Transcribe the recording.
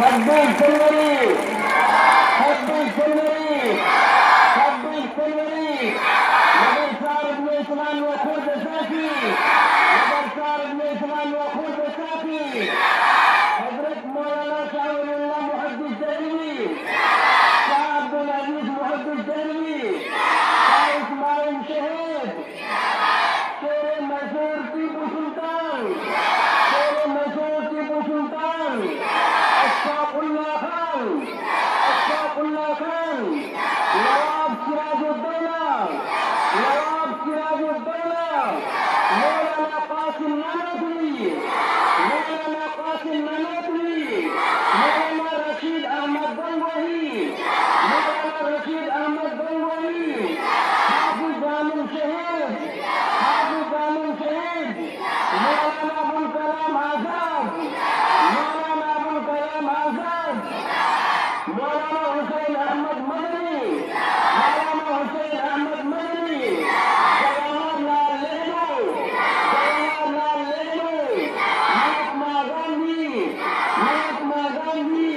26 जनवरी 26 जनवरी 26 जनवरी मदरसा इब्ने इस्माइल व खुर्द साकी मदरसा इब्ने इस्माइल व खुर्द साकी हजरत मौलाना शाह मुहद्दिस देहलवी शाह अब्दुल अजीज मुहद्दिस देहलवी शाह इस्माइल शहीद शेर मैसूर टीपू सुल्तान शेर मैसूर टीपू सुल्तान अशफाकुल्लाह खान नवाब सिराजुद्दौला मौलाना कासिम नानोतवी मौलाना रशीद अहमद गंगोही हाफिज जामिल शहीद मौलाना अबुल कलाम आजाद मौलाना हुसैन अहमद मदनी जवाहरलाल नेहरू महात्मा गांधी